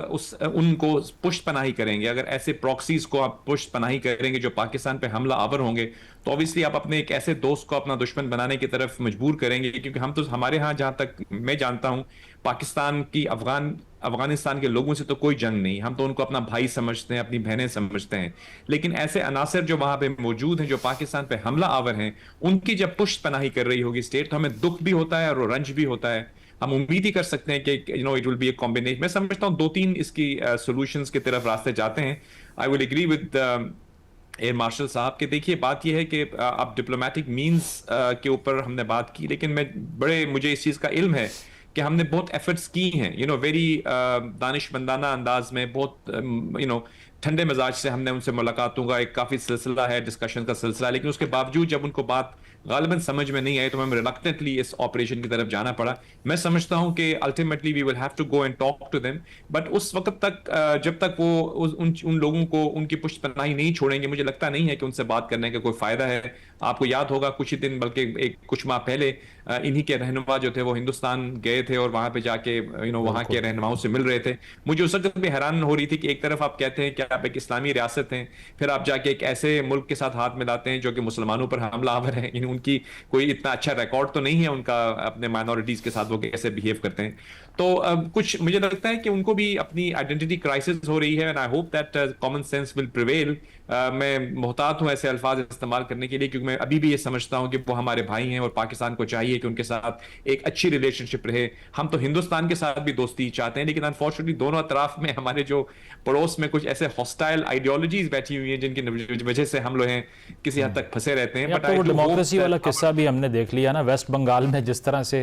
उनको पुष्ट पनाही करेंगे, अगर ऐसे प्रॉक्सीज को आप पुष्ट पनाही करेंगे जो पाकिस्तान पे हमला आवर होंगे, तो ऑब्वियसली आप अपने एक ऐसे दोस्त को अपना दुश्मन बनाने की तरफ मजबूर करेंगे। क्योंकि हम तो, हमारे यहाँ जहां तक मैं जानता हूं, पाकिस्तान की अफगानिस्तान के लोगों से तो कोई जंग नहीं, हम तो उनको अपना भाई समझते हैं, अपनी बहनें समझते हैं। लेकिन ऐसे अनासर जो वहां पे मौजूद हैं, जो पाकिस्तान पे हमला आवर हैं, उनकी जब पुष्ट पनाही कर रही होगी स्टेट, तो हमें दुख भी होता है और रंज भी होता है। हम उम्मीद ही कर सकते हैं कि it will be a combination. मैं समझता हूँ 2-3 इसकी सॉल्यूशंस की तरफ रास्ते जाते हैं। I will agree with air marshal साहब के। देखिए, बात यह है कि आप डिप्लोमेटिक मींस के ऊपर हमने बात की, लेकिन मुझे इस चीज का इल्म है कि हमने बहुत एफर्ट्स की हैं, वेरी दानिशमंदाना अंदाज में, बहुत ठंडे मिजाज से हमने उनसे मुलाकातों का एक काफी सिलसिला है, डिस्कशन का सिलसिला। लेकिन उसके बावजूद जब उनको बात गालिबन समझ में नहीं आई तो हमें रिलक्टेंटली इस ऑपरेशन की तरफ जाना पड़ा। मैं समझता हूं कि ultimately we will have to go and talk to them, but उस वक्त तक जब तक वो उन लोगों को उनकी पुष्ट पनाही नहीं छोड़ेंगे, मुझे लगता नहीं है कि उनसे बात करने का कोई फायदा है। आपको याद होगा कुछ ही दिन, बल्कि कुछ माह पहले इन्हीं के रहनुमा जो थे वो हिंदुस्तान गए थे और वहां पे जाके वहां के रहनुमाओं से मिल रहे थे। मुझे उस वक्त भी हैरान हो रही थी कि एक तरफ आप कहते हैं कि आप एक इस्लामी रियासत हैं, फिर आप जाके एक ऐसे मुल्क के साथ हाथ मिलाते हैं जो कि मुसलमानों पर हमलावर है, यानी उनकी कोई इतना अच्छा रिकॉर्ड तो नहीं है उनका अपने माइनॉरिटीज के साथ वो कैसे बिहेव करते हैं। तो कुछ मुझे लगता है कि उनको भी अपनी आइडेंटिटी क्राइसिस हो रही है, and I hope that common sense will prevail. मैं मोहतात हूं ऐसे अल्फाज इस्तेमाल करने के लिए, क्योंकि मैं अभी भी ये समझता हूं कि वो हमारे भाई हैं और पाकिस्तान को चाहिए कि उनके साथ एक अच्छी रिलेशनशिप रहे। हम तो हिंदुस्तान के साथ भी दोस्ती चाहते हैं, लेकिन अनफॉर्चुनेटली दोनों अतराफ में हमारे जो पड़ोस में कुछ ऐसे हॉस्टाइल आइडियोलॉजीज बैठी हुई हैं जिनकी वजह से हम लोग हैं किसी हद तक फंसे रहते हैं। तो वो डेमोक्रेसी वाला किस्सा भी हमने देख लिया ना, वेस्ट बंगाल में जिस तरह से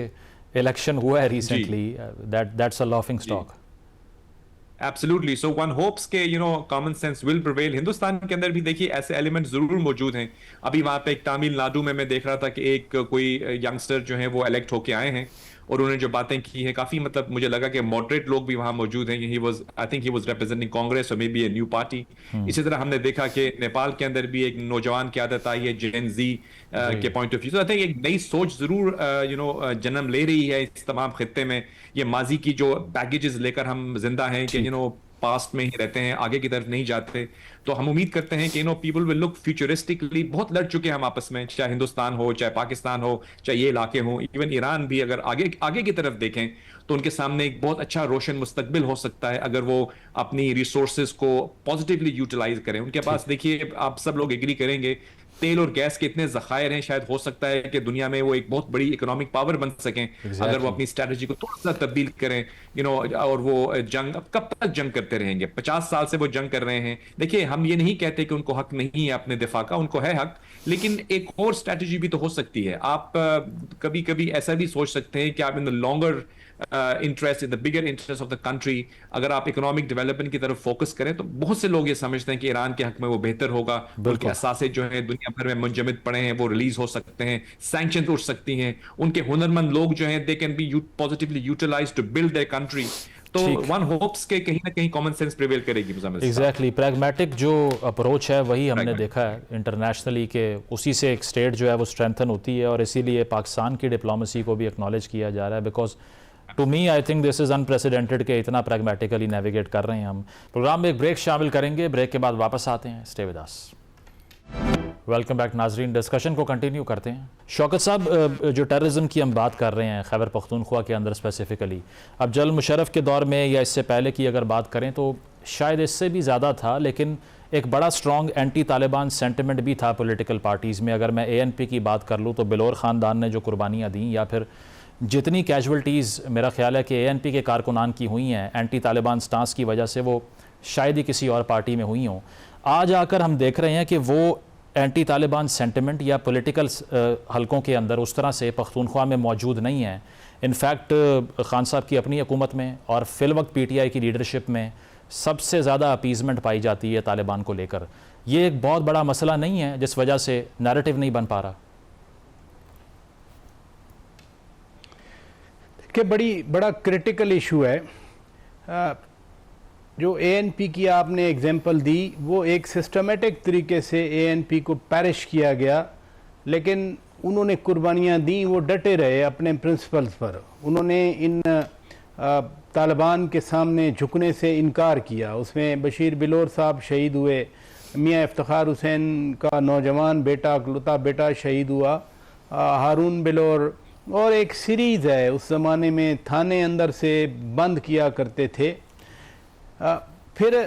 इलेक्शन हुआ है recently, that's a laughing stock. Absolutely, so one hopes के common sense will prevail. Hindustan के अंदर भी देखिए ऐसे एलिमेंट जरूर मौजूद हैं। अभी वहां पे एक तमिलनाडु में मैं देख रहा था कि एक कोई यंगस्टर जो है वो इलेक्ट होके आए हैं और उन्होंने जो बातें की हैं काफी, मतलब मुझे लगा कि मॉडरेट लोग भी वहां मौजूद हैं। I think he was representing Congress और maybe a new party. इसी तरह हमने देखा कि नेपाल के अंदर भी एक नौजवान की आदत आई है जेन जी के पॉइंट ऑफ व्यू। तो आई थिंक एक नई सोच जरूर जन्म ले रही है इस तमाम खित्ते में। ये माजी की जो बैगेजेस लेकर हम जिंदा हैं कि पास्ट में ही रहते हैं, आगे की तरफ नहीं जाते। तो हम उम्मीद करते हैं कि पीपल विल लुक फ्यूचरिस्टिकली। बहुत लड़ चुके हैं हम आपस में, चाहे हिंदुस्तान हो, चाहे पाकिस्तान हो, चाहे ये इलाके हो, इवन ईरान भी अगर आगे की तरफ देखें तो उनके सामने एक बहुत अच्छा रोशन मुस्तकबिल हो सकता है अगर वो अपनी रिसोर्सेज को पॉजिटिवली यूटिलाइज करें। उनके पास देखिए, आप सब लोग एग्री करेंगे, तेल और गैस के इतने जखायर हैं, शायद हो सकता है कि दुनिया में वो एक बहुत बड़ी इकोनॉमिक पावर बन सकें अगर वो अपनी स्ट्रेटजी को थोड़ा सा तब्दील करें। और वो जंग, अब कब तक जंग करते रहेंगे? 50 साल से वो जंग कर रहे हैं। देखिए, हम ये नहीं कहते कि उनको हक नहीं है अपने दिफा का, उनको है हक, लेकिन एक और स्ट्रेटजी भी तो हो सकती है। आप कभी कभी ऐसा भी सोच सकते हैं कि आप in the longer interest, in the bigger interest of the country, अगर आप इकोनॉमिक डेवलपमेंट की तरफ फोकस करें तो बहुत से लोग ये समझते हैं कि ईरान के हक में वो बेहतर होगा। उनके असासे जो है दुनिया भर में मुंजमद पड़े हैं, वो रिलीज हो सकते हैं, सैंक्शंस उठ सकती हैं, उनके हुनरमंद लोग जो हैं they can be positively utilised to build their country. तो वन होप्स के कहीं ना कहीं कॉमन सेंस प्रिवेल करेगी। एग्जैक्टली, प्रैग्मेटिक जो अप्रोच है वही हमने देखा है इंटरनेशनली के उसी से एक स्टेट जो है वो स्ट्रेंथन होती है, और इसीलिए पाकिस्तान की डिप्लोमेसी को भी एक्नॉलेज किया जा रहा है। Because to me I think this is unprecedented के इतना प्रैग्मेटिकली नेविगेट कर रहे हैं हम। प्रोग्राम में एक ब्रेक शामिल करेंगे, ब्रेक के बाद वापस आते हैं। Stay with us. Welcome back नाजरीन, डिस्कशन को कंटिन्यू करते हैं। शौकत साहब, जो टेररिज्म की हम बात कर रहे हैं खैबर पख्तूनख्वा के अंदर स्पेसिफिकली, अब जनरल मुशर्रफ के दौर में या इससे पहले की अगर बात करें तो शायद इससे भी ज़्यादा था, लेकिन एक बड़ा स्ट्रॉन्ग एंटी तालिबान सेंटिमेंट भी था पॉलिटिकल पार्टीज़ में। अगर मैं ANP की बात कर लूँ तो बिलोर ख़ानदान ने जो कुर्बानियाँ दी, या फिर जितनी कैजुअल्टीज़ मेरा ख्याल है कि ANP के कारकुनान की हुई हैं एंटी तालिबान स्टांस की वजह से, वो शायद ही किसी और पार्टी में हुई हों। आज आकर हम देख रहे हैं कि वो एंटी तालिबान सेंटिमेंट या पॉलिटिकल हलकों के अंदर उस तरह से पख्तूनख्वा में मौजूद नहीं है। इनफैक्ट खान साहब की अपनी हुकूमत में और फिल वक्त PTI की लीडरशिप में सबसे ज़्यादा अपीजमेंट पाई जाती है तालिबान को लेकर। ये एक बहुत बड़ा मसला नहीं है जिस वजह से नैरेटिव नहीं बन पा रहा? कि बड़ा क्रिटिकल इशू है। जो ANP की आपने एग्जांपल दी, वो एक सिस्टमेटिक तरीके से ANP को पैरिश किया गया, लेकिन उन्होंने कुर्बानियाँ दी, वो डटे रहे अपने प्रिंसिपल्स पर। उन्होंने इन तालिबान के सामने झुकने से इनकार किया। उसमें बशीर बिलोर साहब शहीद हुए, मियाँ इफ्तिखार हुसैन का नौजवान बेटा अकलौता बेटा शहीद हुआ, हारून बिलोर, और एक सीरीज़ है उस ज़माने में थाने अंदर से बंद किया करते थे। फिर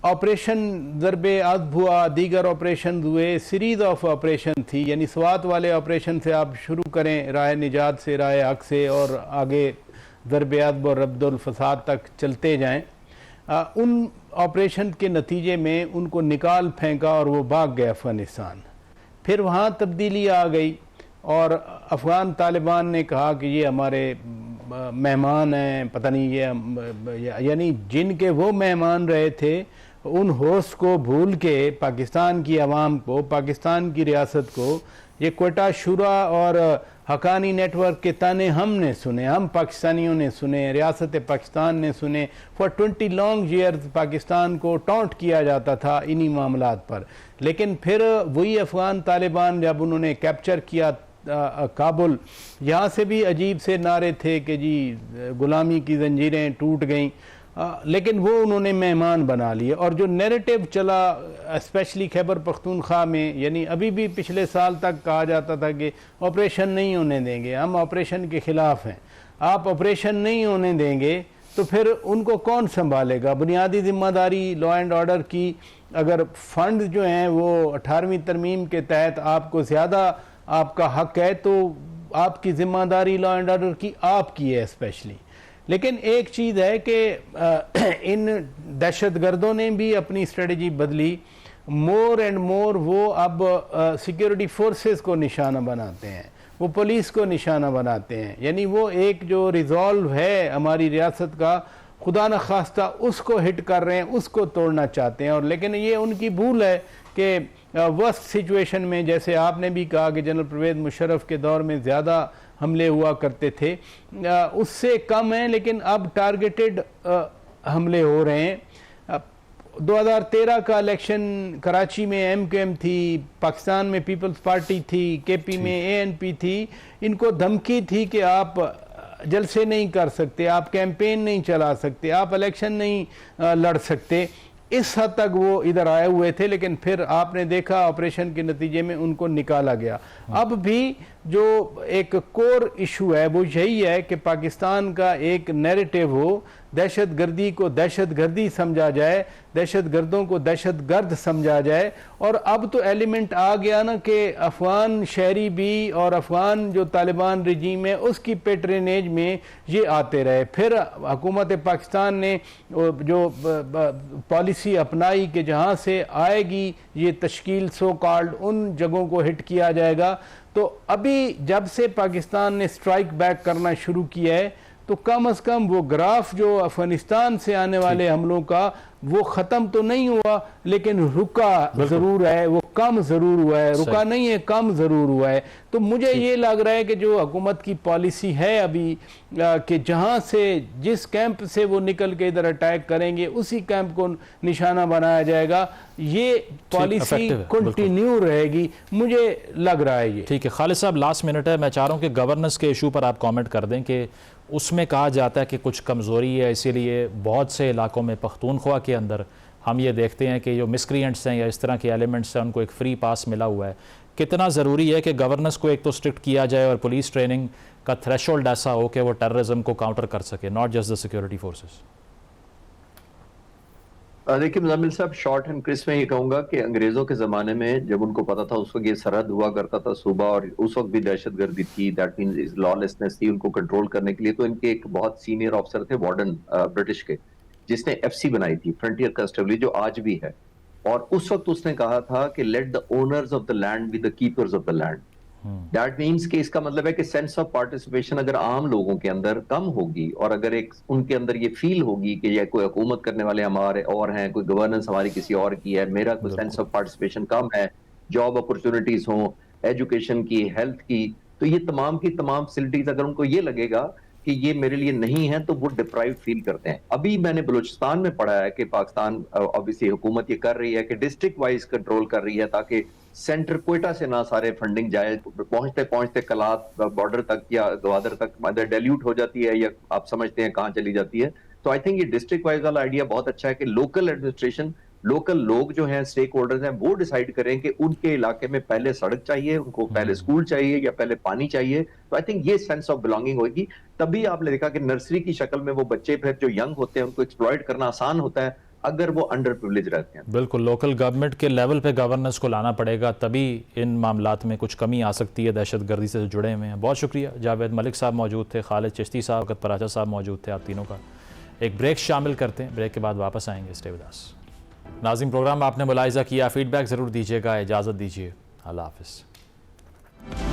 ऑपरेशन ज़रबे अज़ब हुआ, दीगर ऑपरेशन हुए, सीरीज़ ऑफ ऑपरेशन थी। यानी स्वात वाले ऑपरेशन से आप शुरू करें, राह निजात से, राह हक से, और आगे ज़रबे अज़ब और रद्दुल फसाद तक चलते जाएं। उन ऑपरेशन के नतीजे में उनको निकाल फेंका और वो भाग गए अफ़गानिस्तान। फिर वहाँ तब्दीली आ गई और अफ़गान तालिबान ने कहा कि ये हमारे मेहमान हैं, पता नहीं ये, यानी जिनके वो मेहमान रहे थे उन होस्ट को भूल के पाकिस्तान की आवाम को, पाकिस्तान की रियासत को, ये क्वेटा शुरा और हकानी नेटवर्क के ताने हमने सुने, हम पाकिस्तानियों ने सुने, रियासत पाकिस्तान ने सुने। फॉर 20 लॉन्ग ईयर्स पाकिस्तान को टॉन्ट किया जाता था इन्हीं मामलात पर। लेकिन फिर वही अफ़गान तालिबान जब उन्होंने कैप्चर किया काबुल, यहाँ से भी अजीब से नारे थे कि जी गुलामी की जंजीरें टूट गईं, लेकिन वो उन्होंने मेहमान बना लिए। और जो नैरेटिव चला स्पेशली खैबर पख्तूनख्वा में, यानी अभी भी पिछले साल तक कहा जाता था कि ऑपरेशन नहीं होने देंगे, हम ऑपरेशन के ख़िलाफ़ हैं, आप ऑपरेशन नहीं होने देंगे तो फिर उनको कौन संभालेगा? बुनियादी ज़िम्मेदारी लॉ एंड ऑर्डर की, अगर फ़ंड जो हैं वो 18वीं तरमीम के तहत आपको ज़्यादा आपका हक है तो आपकी ज़िम्मेदारी लॉ एंड ऑर्डर की आपकी है स्पेशली। लेकिन एक चीज़ है कि इन दहशतगर्दों ने भी अपनी स्ट्रेटजी बदली, मोर एंड मोर वो अब सिक्योरिटी फोर्सेस को निशाना बनाते हैं, वो पुलिस को निशाना बनाते हैं। यानी वो एक जो रिजॉल्व है हमारी रियासत का, खुदा न खास्ता उसको हिट कर रहे हैं, उसको तोड़ना चाहते हैं। और लेकिन ये उनकी भूल है कि वर्स्ट सिचुएशन में, जैसे आपने भी कहा कि जनरल परवेज़ मुशर्रफ के दौर में ज़्यादा हमले हुआ करते थे, उससे कम है, लेकिन अब टारगेटेड हमले हो रहे हैं। 2013 का इलेक्शन कराची में MQM थी, पाकिस्तान में पीपल्स पार्टी थी, KP में ANP थी। इनको धमकी थी कि आप जलसे नहीं कर सकते, आप कैंपेन नहीं चला सकते, आप इलेक्शन नहीं लड़ सकते। इस हद तक वो इधर आए हुए थे, लेकिन फिर आपने देखा ऑपरेशन के नतीजे में उनको निकाला गया। अब भी जो एक कोर इशू है वो यही है कि पाकिस्तान का एक नैरेटिव हो, दहशतगर्दी को दहशतगर्दी समझा जाए, दहशतगर्दों को दहशतगर्द समझा जाए। और अब तो एलिमेंट आ गया ना कि अफगान शहरी भी और अफगान जो तालिबान रजीम है उसकी पेट्रेनेज में ये आते रहे। फिर हुकूमत पाकिस्तान ने जो पॉलिसी अपनाई कि जहाँ से आएगी ये तश्कील सो कॉल्ड, उन जगहों को हिट किया जाएगा। तो अभी जब से पाकिस्तान ने स्ट्राइक बैक करना शुरू किया है तो कम से कम वो ग्राफ जो अफगानिस्तान से आने वाले हमलों का वो ख़त्म तो नहीं हुआ, लेकिन रुका ज़रूर है, वो कम ज़रूर हुआ है, रुका नहीं है, कम ज़रूर हुआ है। तो मुझे ये लग रहा है कि जो हुकूमत की पॉलिसी है अभी कि जहाँ से जिस कैंप से वो निकल के इधर अटैक करेंगे उसी कैंप को निशाना बनाया जाएगा, ये पॉलिसी कंटिन्यू रहेगी, मुझे लग रहा है ये। ठीक है खालिद साहब, लास्ट मिनट है, मैं चाह रहा हूँ कि गवर्नेंस के इशू पर आप कमेंट कर दें कि उसमें कहा जाता है कि कुछ कमज़ोरी है, इसीलिए बहुत से इलाकों में पख्तूनख्वा के अंदर हम ये देखते हैं कि जो मिसक्रिएंट्स हैं या इस तरह के एलिमेंट्स हैं उनको एक फ्री पास मिला हुआ है। कितना ज़रूरी है कि गवर्नेंस को एक तो स्ट्रिक्ट किया जाए और पुलिस ट्रेनिंग का थ्रेशोल्ड ऐसा हो कि वो टेररिज्म को काउंटर कर सके, not just the security forces? देखिए मुज़म्मिल साहब, शॉर्ट एंड क्रिस्प में ये कहूंगा कि अंग्रेजों के जमाने में जब उनको पता था उस वक्त ये सरहद हुआ करता था सूबा, और उस वक्त भी दहशतगर्दी थी, दैट मींस लॉलेसनेस थी, उनको कंट्रोल करने के लिए तो इनके एक बहुत सीनियर ऑफिसर थे वार्डन ब्रिटिश के, जिसने FC बनाई थी, फ्रंटियर कांस्टेबली, जो आज भी है। और उस वक्त उसने कहा था कि let the owners of the land be the keepers of the land. That means कि इसका मतलब है कि सेंस ऑफ पार्टिसिपेशन अगर आम लोगों के अंदर कम होगी और अगर एक उनके अंदर ये फील होगी कि ये कोई हुकूमत करने वाले हमारे और हैं, कोई गवर्नेंस हमारी किसी और की है, मेरा कोई सेंस ऑफ पार्टिसिपेशन कम है, जॉब अपॉर्चुनिटीज हो, एजुकेशन की, हेल्थ की, तो ये तमाम की तमाम फैसिलिटीज अगर उनको ये लगेगा कि ये मेरे लिए नहीं है तो वो डिप्राइव फील करते हैं। अभी मैंने बलूचिस्तान में पढ़ा है कि पाकिस्तान ऑब्वियसली हुकूमत ये कर रही है कि डिस्ट्रिक्ट वाइज कंट्रोल कर रही है ताकि सेंटर क्वेटा से ना सारे फंडिंग जाए, पहुंचते पहुंचते कलात बॉर्डर तक या गवादर तक मदर डेल्यूट हो जाती है या आप समझते हैं कहाँ चली जाती है। तो आई थिंक ये डिस्ट्रिक्ट वाइज वाला आइडिया बहुत अच्छा है कि लोकल एडमिनिस्ट्रेशन, लोकल लोग जो हैं, स्टेक होल्डर्स हैं, वो डिसाइड करें कि उनके इलाके में पहले सड़क चाहिए, उनको पहले स्कूल चाहिए या पहले पानी चाहिए। तो आई थिंक ये सेंस ऑफ बिलोंगिंग होगी। तभी आपने देखा कि नर्सरी की शक्ल में वो बच्चे फिर जो यंग होते हैं उनको एक्सप्लॉइट करना आसान होता है अगर वो अंडर प्रिविलेज रहते हैं। बिल्कुल, लोकल गवर्नमेंट के लेवल पे गवर्नेंस को लाना पड़ेगा, तभी इन मामलात में कुछ कमी आ सकती है दहशतगर्दी से जुड़े हुए हैं। बहुत शुक्रिया। जावेद मलिक साहब मौजूद थे, खालिद चिश्ती साहब, वक़्त पराचा साहब मौजूद थे, आप तीनों का एक ब्रेक शामिल करते हैं, ब्रेक के बाद वापस आएंगे। Stay with us. नाज़रीन, प्रोग्राम आपने मुलाहिज़ा किया, फीडबैक ज़रूर दीजिएगा, इजाज़त दीजिए, अल्लाह हाफ़िज़।